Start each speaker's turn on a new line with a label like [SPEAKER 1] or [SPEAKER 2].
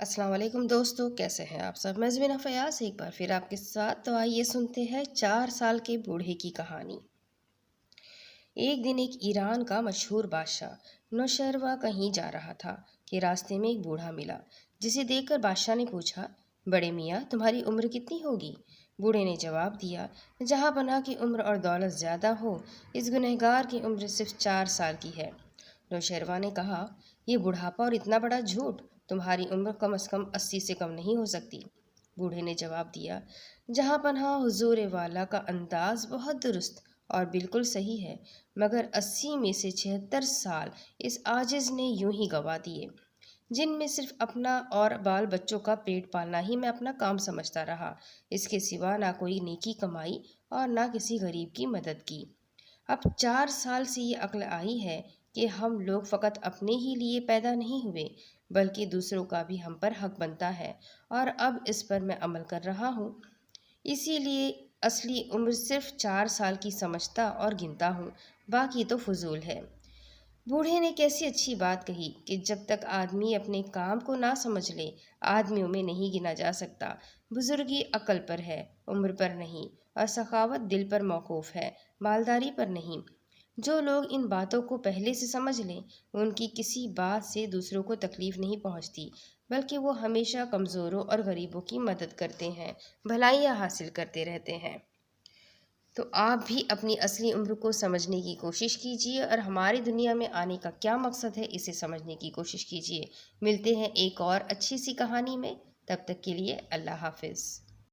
[SPEAKER 1] अस्सलाम वालेकुम दोस्तों, कैसे हैं आप सब। मैं ज़मीना फ़याज़ एक बार फिर आपके साथ। तो आइए सुनते हैं 4 साल के बूढ़े की कहानी। एक दिन एक ईरान का मशहूर बादशाह नौशरवा कहीं जा रहा था कि रास्ते में एक बूढ़ा मिला, जिसे देखकर बादशाह ने पूछा, बड़े मियाँ तुम्हारी उम्र कितनी होगी। बूढ़े ने जवाब दिया, जहाँ पनाह की उम्र और दौलत ज़्यादा हो, इस गुनहगार की उम्र सिर्फ 4 साल की है। नौशरवा ने कहा, ये बुढ़ापा और इतना बड़ा झूठ, तुम्हारी उम्र कम से कम 80 से कम नहीं हो सकती। बूढ़े ने जवाब दिया, जहाँ पनाह हुजूर वाला का अंदाज बहुत दुरुस्त और बिल्कुल सही है, मगर 80 में से 76 साल इस आजिज़ ने यूं ही गवा दिए, जिनमें सिर्फ अपना और बाल बच्चों का पेट पालना ही मैं अपना काम समझता रहा। इसके सिवा ना कोई नेकी कमाई और ना किसी गरीब की मदद की। अब 4 साल से ये अक्ल आई है कि हम लोग फ़कत अपने ही लिए पैदा नहीं हुए, बल्कि दूसरों का भी हम पर हक बनता है, और अब इस पर मैं अमल कर रहा हूँ। इसीलिए असली उम्र सिर्फ 4 साल की समझता और गिनता हूँ, बाकी तो फजूल है। बूढ़े ने कैसी अच्छी बात कही कि जब तक आदमी अपने काम को ना समझ ले, आदमियों में नहीं गिना जा सकता। बुजुर्गी अकल पर है, उम्र पर नहीं, और सखावत दिल पर मौकूफ़ है, मालदारी पर नहीं। जो लोग इन बातों को पहले से समझ लें, उनकी किसी बात से दूसरों को तकलीफ़ नहीं पहुंचती, बल्कि वो हमेशा कमज़ोरों और गरीबों की मदद करते हैं, भलाइयाँ हासिल करते रहते हैं। तो आप भी अपनी असली उम्र को समझने की कोशिश कीजिए और हमारी दुनिया में आने का क्या मकसद है, इसे समझने की कोशिश कीजिए। मिलते हैं एक और अच्छी सी कहानी में, तब तक के लिए अल्लाह हाफ़िज़।